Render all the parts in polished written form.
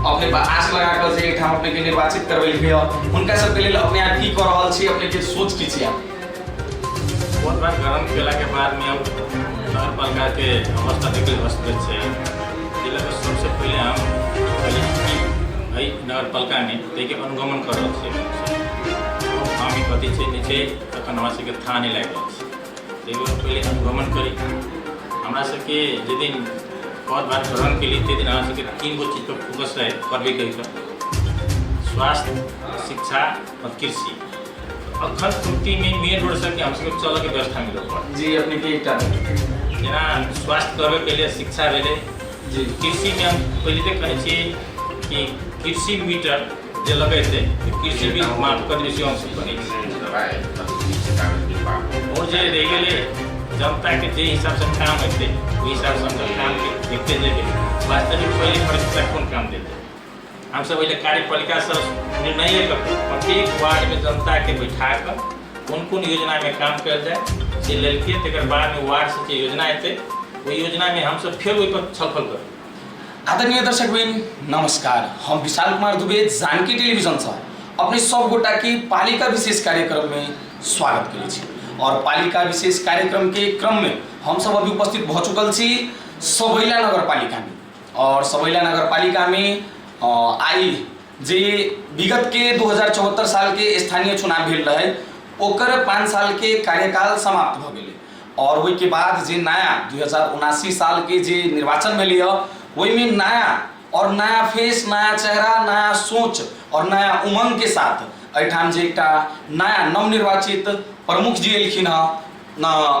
अपने आस लगा कर जे ठाम अपने के निर्वाचित करवेलकै हुनका सबके लेल अपने आप की कर रहल छी, अपने के सोच की छी आप? बहुत बार गरम केला के बाद में हम नगर पालिका के अवस्था देखे हस्तगत है। जिला में सबसे पहले हम भाई नगर पालिका में देखिए अनुगमन कर रहे थे। हम कथी से नीचे अखन हमरा सबके था नहीं लग रहा है। पहले अनुगमन करी हमरा सबके जे दिन बहुत बार ग्रहण के लिए दिन हमरा सबके 3 गो चीज पर फोकस रहे करबे करी स्वास्थ्य, शिक्षा और कृषि। अखन कुर्ती में मेन रोड से हम सबके चल के व्यवस्था मिल पड़ जी अपने के एकटा जेना स्वास्थ्य करबे के लिए शिक्षा भेले जी। कृषि में हम पहले तो कहे छी कि कृषि मीटर जे लगेते कृषि बिल माफ कर दिए हम सब बनी और जे रह गेले जनता के जे हिसाब से काम होते वही हिसाब से हम काम के देखते जेबे वास्तविक पहले परिस्थिति कौन काम देते हम सब पहले कार्यपालिका से निर्णय करते प्रत्येक वार्ड में जनता के बैठा कर कौन कौन योजना में काम कर जाए से लेके तक बाद में वार्ड से योजना आते वो योजना में हम सब फिर वही पर छलफल कर। आदरणीय दर्शकबिन नमस्कार, हम विशाल कुमार दुबे जानकी टेलीविजन से अपने सब गोटा की पालिका विशेष कार्यक्रम में स्वागत करै छी और पालिका विशेष कार्यक्रम के क्रम में हम सब अभी उपस्थित भ चुकल छी सबैला नगर पालिका में। और सबैला नगर पालिका में आई जे विगत के 2074 साल के स्थानीय चुनाव भेल रहे ओकर 5 साल के कार्यकाल समाप्त भ गेले और वही के बाद जे नया 2079 साल के जे निर्वाचन भेल वही में नया फेस, नया चेहरा, नया सोच और नया उमंग के साथ एठाम जे एकटा नया नवनिर्वाचित प्रमुख जी एलखिन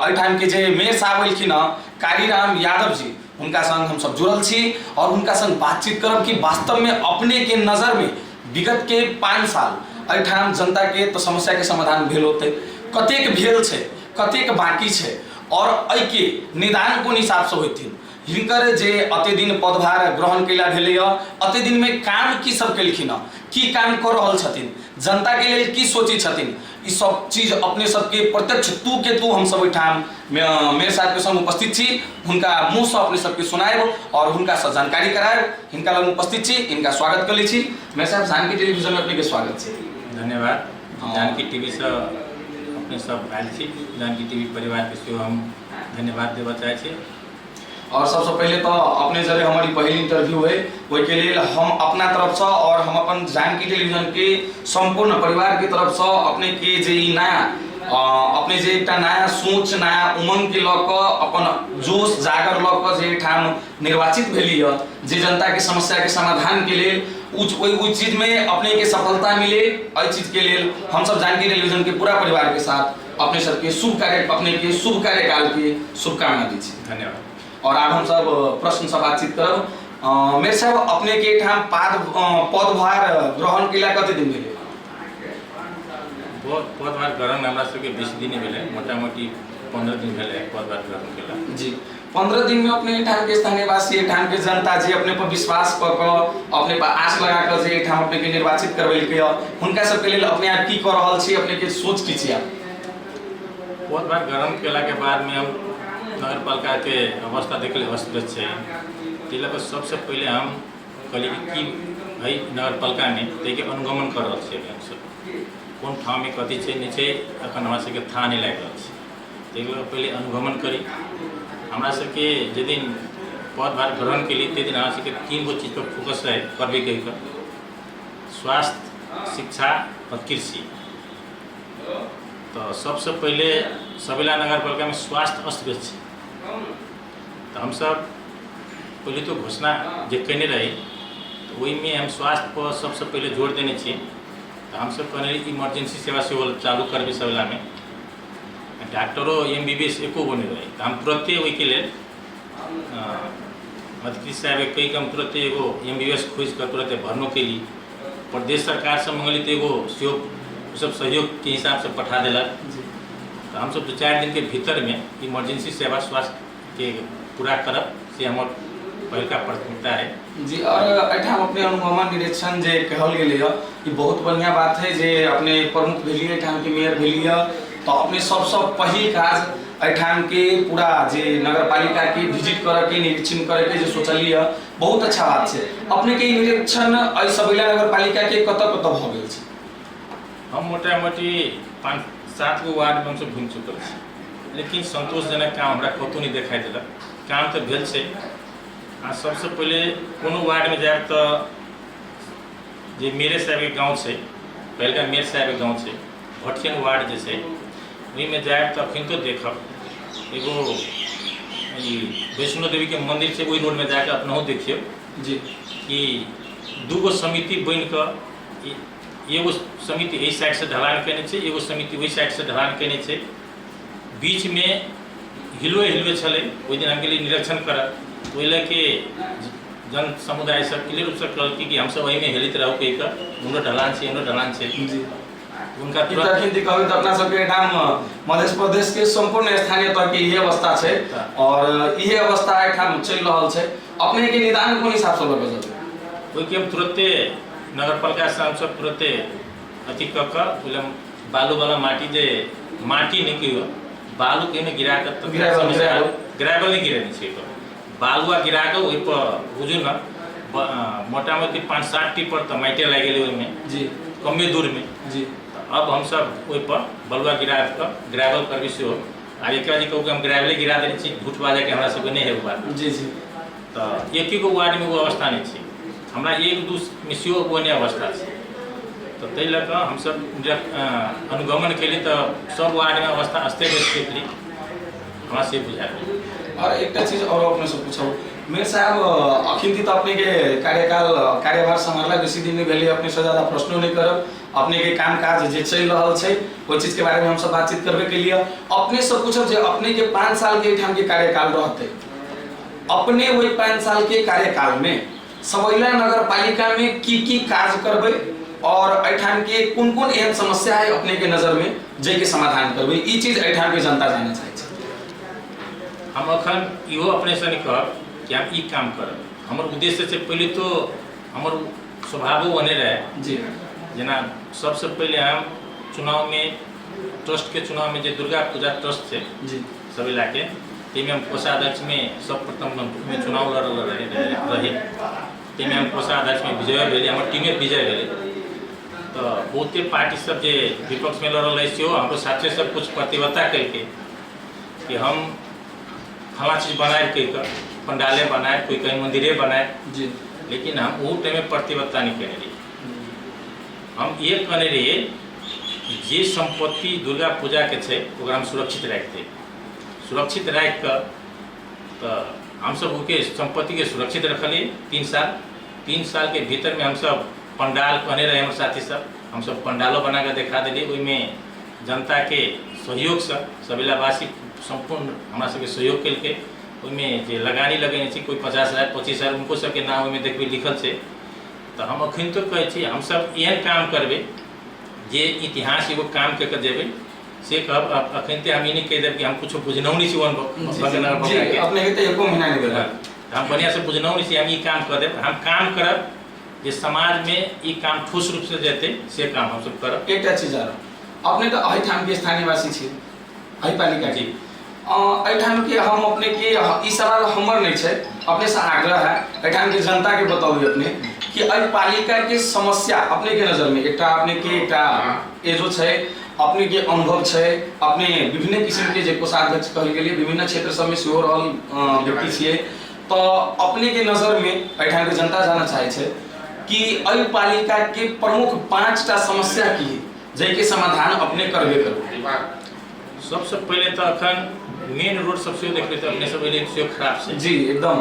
एठाम के जे मेयर साहब एलखिन कालीराम यादव जी उनका संग हम सब जुड़ल छी और उनका संग बातचीत करब कि वास्तव में अपने के नज़र में विगत के 5 साल एठाम जनता के तो समस्या के समाधान भेल होते कतेक भेल छै, कतेक बाकी छै और एहि के निदान कोन हिसाब से होथिन हिनकर जे अते दिन पदभार ग्रहण कैला भेलै अते दिन में काम की सब केलखिन की काम कर रहल छथिन, जनता के लेल की सोची छथिन, ई सब चीज अपने सबके प्रत्यक्ष तू के तू हम सब एठाम मेयर साहब के संग उपस्थित छी हुनका मुँह से अपने सबके सुनाएब और हुनका से जानकारी कराएब। हिनका लग उपस्थित छी, इनका स्वागत कर लै छी। मेयर साहब जानकी टेलीविजन में अपने के स्वागत छै। धन्यवाद। जानकी टीवी से अपने सब आयल छी, जानकी टीवी परिवार के सेहो हम धन्यवाद देवा चाहे छी। और सबसे पहले तो अपने जरे हमारी पहली इंटरव्यू है वही के लिए हम अपना तरफ से और हम अपन जानकी टेलीविजन के संपूर्ण परिवार की तरफ से अपने के जे नया अपने जे एक नया सोच, नया उमंग के लक अपन जोश जागर लक जे ठाम निर्वाचित भेली जे जनता के समस्या के समाधान के लिए उस चीज में अपने के सफलता मिले इस चीज के लिए हम सब जानकी टेलीविजन के पूरा परिवार के साथ अपने सबके अपने के शुभ कार्यकाल की शुभकामना दी छी। धन्यवाद। और अब हम सब प्रश्न से बातचीत करब। मेयर साहब अपने के ठाम पदभार ग्रहण केला कते दिन भेले? पदभार ग्रहण हमरा सबके 20 दिन भेले, मोटा-मोटी 15 दिन भेले पदभार ग्रहण केला जी। 15 दिन में अपने ठाम के स्थानीय वासी ठाम के जनता जे अपने पर विश्वास क अपने पर आस लगा कर जे ठाम अपने के निर्वाचित करवेलकै हुनका सब के लेल अपने आप की कर रहल छी, अपने के सोच की छी आप? पदभार ग्रहण केला के बाद में हम नगर पालिका के अवस्था देखे हस्तगत है। जिला में सबसे पहले हम कहली कि भाई नगर पालिका में देखिए अनुगमन कर रहे थे हम सब कौन ठाव में कथी से नीचे अखन हमरा सबके था नहीं लग रहा है। पहले अनुगमन करी हमरा सबके जे दिन पदभार ग्रहण के लिए दिन हमरा सबके 3 गो चीज पर फोकस रहे करबे करी स्वास्थ्य, शिक्षा और कृषि। तो सबसे पहले सबैला नगर पालिका में स्वास्थ्य अस्तव्यस्त है। तो हम सब पहले तो घोषणा जे कहने रहे तो वही में हम स्वास्थ्य पर सबसे पहले जोर देने छी। तो हम सब कहने इमरजेंसी सेवा से चालू करबे सबैला में डॉक्टरों MBBS एको गो नहीं रहे। तो हम तुरंत वही के लिए अधिकृत साहब कई कम तुरंत एगो MBBS खोज कर तुरंत भरनो के लिए प्रदेश सरकार से मंगली तो एगो सब सहयोग के हिसाब से पठा दिला। तो हम सब 2-4 दिन के भीतर में इमरजेंसी सेवा स्वास्थ्य के पूरा करब से हमार पहल का प्राथमिकता है जी। और एठाम अपने अनुगमन निरीक्षण जे कहल गेले कि बहुत बढ़िया बात है जे अपने प्रमुख भेलिए एठाम के मेयर भेलिए तो अपने सबसे पहिल काज एठाम के पूरा जे नगर पालिका के विजिट करे के निरीक्षण करे के जो सोचलिए बहुत अच्छा बात है। अपने के निरीक्षण एहि सबैला नगर पालिका के कत भ गेल छै? हम मोटामोटी 5-7 गो वार्ड में हम घूम चुकल छी, लेकिन संतोषजनक काम हमरा कतौ नहीं दिखाई देलक। काम तो भेल छै। आ सबसे पहले कोनो वार्ड में जाए तो जे मेरे साहब के गाँव छै, पहलका मेयर साहब के गाँव छै, भटियन वार्ड जे छै ओहि में जाए तो अखन तो देखब एगो वैष्णो देवी के मंदिर छै, ओहि रोड में जाके अपनहु देखियो जी कि 2 गो समिति बन के एगो समिति एहि साइड से ढलान केने छै, एगो समिति ओहि साइड से ढलान केने छै। बीच में हिलवे छलै। ओहि दिन हम गेली निरीक्षण करब, ओहि लए के जन समुदाय सब क्लियर रूप से कहलकै कि हम सब वही में हेलित रहू कहि के उनो ढलान छै उनो ढलान छै। उनका तुरंत कहबै त अपना सबके ठाम मध्य प्रदेश के संपूर्ण स्थानीय तौर के ये अवस्था छै और ये अवस्था ठाम चल रहल छै। अपने के निदान कोन हिसाब से लगे छै? ओहि के हम तुरंते नगर पालिका से हम सब तुरंते अथी क के बोले बालू वाला माटी जे माटी नहीं कियो बालू के में गिरा के तो ग्रेवल नहीं गिरे छै, बालुआ गिरा के ओहि पर बुझू ना मोटामोटी 5-7 टिपर तो माटी लाग गेलै ओहि में जी कमे दूर में जी। अब हम सब ओहि पर बलुआ गिरा के ग्रेवल करबी से आ एक बार कहू हम ग्रेवले गिरा देने छी, झूठ बाजे के हमरा सब नहीं है बात जी जी। तो एक गो वार्ड में वो अवस्था नहीं थी, हमरा 1-2 मिसियो बने अवस्था छै। तो ताहि लऽ कऽ हम सब अनुगमन केली तो सब वार्ड में अवस्था अस्थिर स्थिति हमरा से बुझायल। और एक चीज और अपने से पूछो मेयर साहब, अखिन तो अपने के कार्यभार संभाला बेसी दिन नहीं भेले, अपने से ज्यादा प्रश्नों नहीं करब। अपने के काम काज जे चल रहल छै ओहि चीज के बारे में हम सब बातचीत करबे के लिए अपने से पूछब जे अपने के 5 साल के ठाम के कार्यकाल रहते, अपने वही 5 साल के कार्यकाल में सबैला नगर पालिका में की काज करबे और एठाम के कोन एहन समस्या है अपने के नजर में जे के समाधान करबे, ई चीज एठाम के जनता जाने चाहे छै। हम अखन इहो अपने से नहीं कहब कि हम ई काम करब। हमर उद्देश्य से पहले तो हमर स्वभाव बने रहे जी। जना सबसे पहले हम चुनाव में ट्रस्ट के चुनाव में जो दुर्गा पूजा ट्रस्ट है जी सब इलाके तेमें हम कोषाध्यक्ष में सर्वप्रथम में चुनाव लड़ल रही, तेमें हम कोषाध्यक्ष में विजय भेले, हमारे टीमे विजय भेले। तो बहुते पार्टी सब जे विपक्ष में लड़ल रही से हमको साथे सब कुछ प्रतिबद्धता करके कि हम फला चीज बनाए कह पंडाले बनाए, कोई कहीं मंदिरे बनाए जी, लेकिन हम वो टाइम में प्रतिबद्धता नहीं कहने रही। हम ये कहने रहिए जे संपत्ति दुर्गा पूजा के छे ओकरा हम सुरक्षित रखते, सुरक्षित रख कर तो हम सब उनके संपत्ति के सुरक्षित रखलिए 3 साल के भीतर में हम सब पंडाल कहने रहे हमारे साथी सब, हम सब पंडालों बना कर दिखा दिलिए। उसमें जनता के सहयोग से सबिलावासी संपूर्ण हमारा सबके सहयोग के उसमें जे लगानी लगे कोई 50,000 25,000 उनको सबके नाम में देखबे लिखल है। तो हम अखन तो कहे हम सब एहन काम करबे जे इतिहास एगो काम के देवे से कहब। अखन ते हम ई नहीं कह देब कि हम कुछ बुझनौ नहीं छी अपने के एको महीना नहीं भेल, हम बढ़िया से बुझनौ नहीं छी, हम ई काम कर देब। हम काम करब जे समाज में ई काम ठोस रूप से जेते से काम हम सब करब। एकटा चीज आरो अपने तो अहि ठाम के स्थानीय वासी छी, अहि पालिका जी एठाम के हम अपने के ई सवाल हमर नहीं छै, अपने से आग्रह है एठाम के जनता के बताओ अपने कि अहि पालिका के समस्या अपने के नजर में एकटा अपने के एकटा एजो छै, अपने के अनुभव छै, अपने विभिन्न किस्म के जे कोषाध्यक्ष कहल गेलिए विभिन्न क्षेत्र सब में सेहो रहल व्यक्ति छियै, तो अपने के नजर में एठाम के जनता जानना चाहे छै कि अहि पालिका के प्रमुख 5टा समस्या की है जै के समाधान अपने करबे करू। सबसे पहले तो अखन मेन रोड सबसे देख लेते अपने सब से खराब से जी एकदम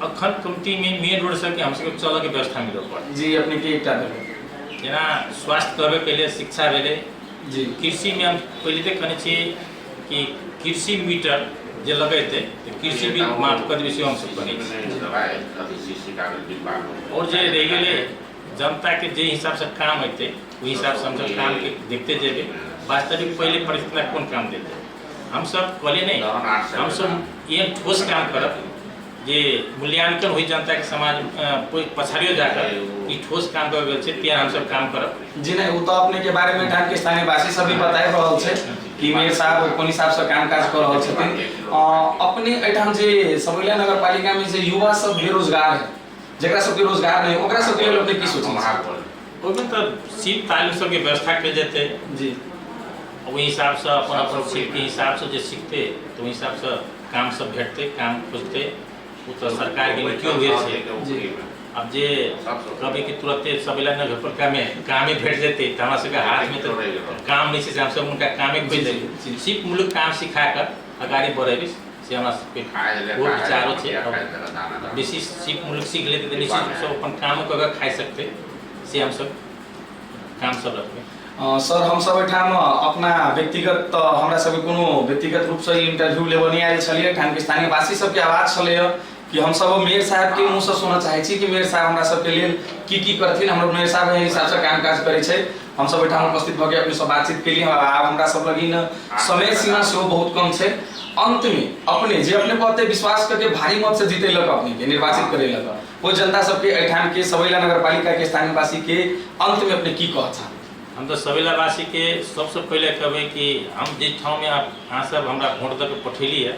अखन कमती में मेन रोड से हम सबके चलऽ के व्यवस्था मिल पड़ जी। अपने के एकटा जेना स्वास्थ्य करबे के लिए शिक्षा भेले जी, कृषि में हम पहले तक कहने छी कि कृषि मीटर जे लगेते तो कृषि बिल माफ कर देबे से हम सब कहने और जे रह गेले जनता के जे हिसाब से काम होते वही हिसाब से हम सब काम के देखते जेबे। वास्तविक पहले परिस्थिति में कौन काम देते हम सब कहले नहीं, हम सब ये ठोस काम करब जे मूल्यांकन हुई जनता के समाज कोई पछाड़ियो जाकर ई ठोस काम कर गेल छै ते हम सब काम करब। जी नहीं वो तो अपने के बारे में ठाम के स्थानीय वासी सब भी बताए रहल छै कि मेयर साहब कोन हिसाब से काम काज कर रहल छथिन। अपने एठाम जे सबैला नगर पालिका में जे युवा सब बेरोजगार है, जेकरा सबके रोजगार नहीं, ओकरा सबके लेल अपने की सोचै छी? ओहिमे तऽ सीट तालीम सबके व्यवस्था कयल जेतै जी। ओहि हिसाब से अपन सीट के हिसाब से जे सीखते तो ओहि हिसाब से काम सब भेटते, काम खोजते। वो तो सरकार के नीतियों हुए छै। अब जे कभी कि तुरंते सबैला नगर पालिका में कामे भेट जेतै तऽ हमरा सबके हाथ में तो काम नहीं छै, हम सब उनका कामे खोज देबै। सीख मुलुक काम सिखा कर अगाड़ी बढ़ेबै से हमरा सबके वो विचारो छै। बेसी सीख मुलुक सीख लेते तऽ निश्चित सब अपन काम कऽ के खाइ सकते, से हम सब काम सब रखबै। सर हम सब एठाम अपना व्यक्तिगत हमरा सब कोनो व्यक्तिगत रूप से इंटरव्यू लेबऽ नहीं आयल छलिए। ठाम के स्थानीय वासी सब के आवाज छलै कि हम सब मेयर साहब के मुँह से सुनऽ चाहै छी कि मेयर साहब हमरा सब के लेल की करथिन। हमर मेयर साहब एहि हिसाब से काम काज करै छै। हम सब एठाम उपस्थित भऽ के अपने सब बातचीत के लिए आब हमरा सब लगिन समय सीमा सेहो बहुत कम छै। अंत में अपने जे अपने कहते विश्वास करके भारी मत से जीतेलक, अपने के निर्वाचित करेलक, वो जनता सबके एठाम के सबैला नगर पालिका के स्थानीय वासी के अंत में अपने की कहत चाहब? हम तो सबैला वासी के सबसे पहले कहबै कि हम जिस ठाव में अहाँ सब हमरा वोट दऽ के पठेली है,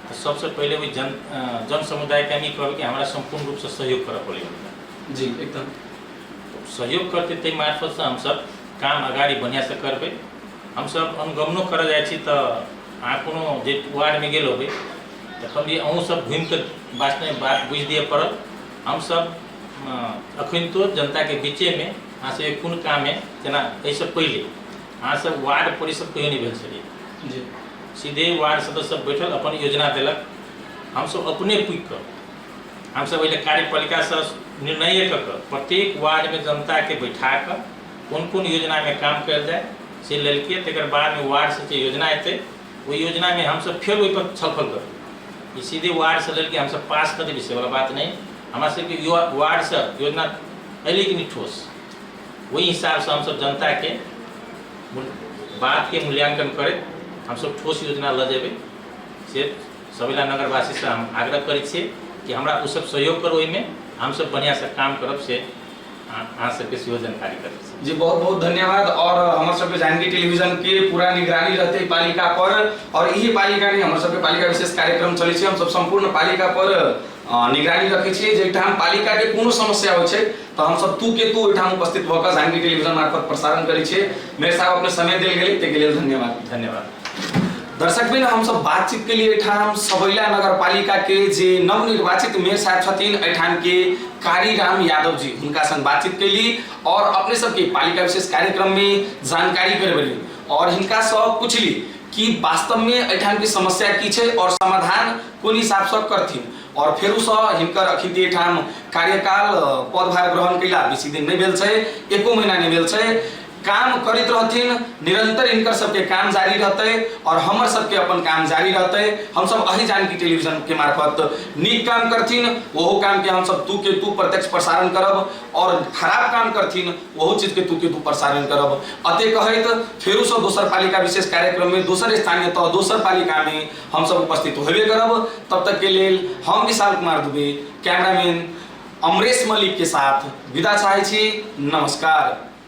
तो सबसे पहले वही जन समुदाय के हम कहबै कि हमरा संपूर्ण रूप से सहयोग करऽ पड़ेगा। जी एकदम सहयोग करते ताहि मार्फत से हम सब काम अगाड़ी बढ़िया से करबै। हम सब अनुगमनो करऽ जाइ छी तऽ अहाँ कोनो जे वार्ड में गेल होबै तऽ कभी अहूँ सब घूमि के बात बुझि दिअ पड़ल। हम सब अखन तो जनता के बीचे में अहाँ सब कोन काम है, जेना एहिसँ पहले अहाँ सब वार्ड परिषद कहियो नहीं भेल छलिए। जी सीधे वार्ड सदस्य सब बैठल अपन योजना देलक, हम सब अपने पुइक कर हम सब पहले कार्यपालिका से निर्णय कर प्रत्येक वार्ड में जनता के बैठा कर कौन कौन योजना में काम कल जाए से लेलके। तकर बाद में वार्ड से योजना एतै, वो योजना में हम सब फिर ओहि पर छलफल कर सीधे वार्ड से लेके हम सब पास कर देबै, से वाला बात नहीं। हमरा सबके वार्ड से योजना अयलै कि नहीं ठोस, वही हिसाब से हम सब जनता के बात के मूल्यांकन करैत हम सब ठोस योजना ल जेबै। से सबैला नगरवासी से हम आग्रह करै छियै कि हमरा उ सब सहयोग करो, ओहिमे हम सब बढ़िया से काम करब, से अहाँ सबके सेहो जानकारी करब। जी बहुत बहुत धन्यवाद। और हमारे सबके जानकी टेलीविजन के पूरा निगरानी रहते पालिका पर, और यही पालिका नहीं हमारे सबके पालिका विशेष कार्यक्रम चलै छै। हम सब संपूर्ण पालिका पर निगरानी रखे छियै। जे ठाम पालिका के कोनो समस्या होइ छै तो हम सब तू के तू एठाम उपस्थित भऽ कऽ जानकी टेलीविजन मार्फत प्रसारण करै छियै। मेयर साहब अपने समय देल गेलै ताहि के लेल धन्यवाद। धन्यवाद। दर्शक बिन हम सब बातचीत के लिए एठाम सबैला नगर पालिका के जे नवनिर्वाचित मेयर साहब छथिन एठाम के कारीराम यादव जी, उनका संग बातचीत के लिए और अपने सबके पालिका विशेष कार्यक्रम में जानकारी करबेली और हिनका सब पूछली कि वास्तव में एठाम की समस्या की छै और समाधान कोन हिसाब से करथिन। और फेरू से हिनकर अखिन एठाम कार्यकाल पदभार ग्रहण कैला बेसी दिन नहीं भेल छै, एको महीना नहीं भेल छै। काम करते रहथिन, निरंतर इनकर सबके काम जारी रहते और हमर सबके अपन काम जारी रहते। हम सब अही जानकी टेलीविजन के मार्फत नीक काम करथिन, वह काम के हम सब तू के तू प्रत्यक्ष प्रसारण करब, और खराब काम करथिन वह चीज के तू प्रसारण करब। अते कहत फेरू से दोसर पालिका विशेष कार्यक्रम में दोसर स्थानीय तह दोसर पालिका में हम सब उपस्थित होबे करब। तब तक के लिए हम विशाल कुमार दुबे, कैमरामैन अमरेश मलिक के साथ विदा चाहै छी। नमस्कार।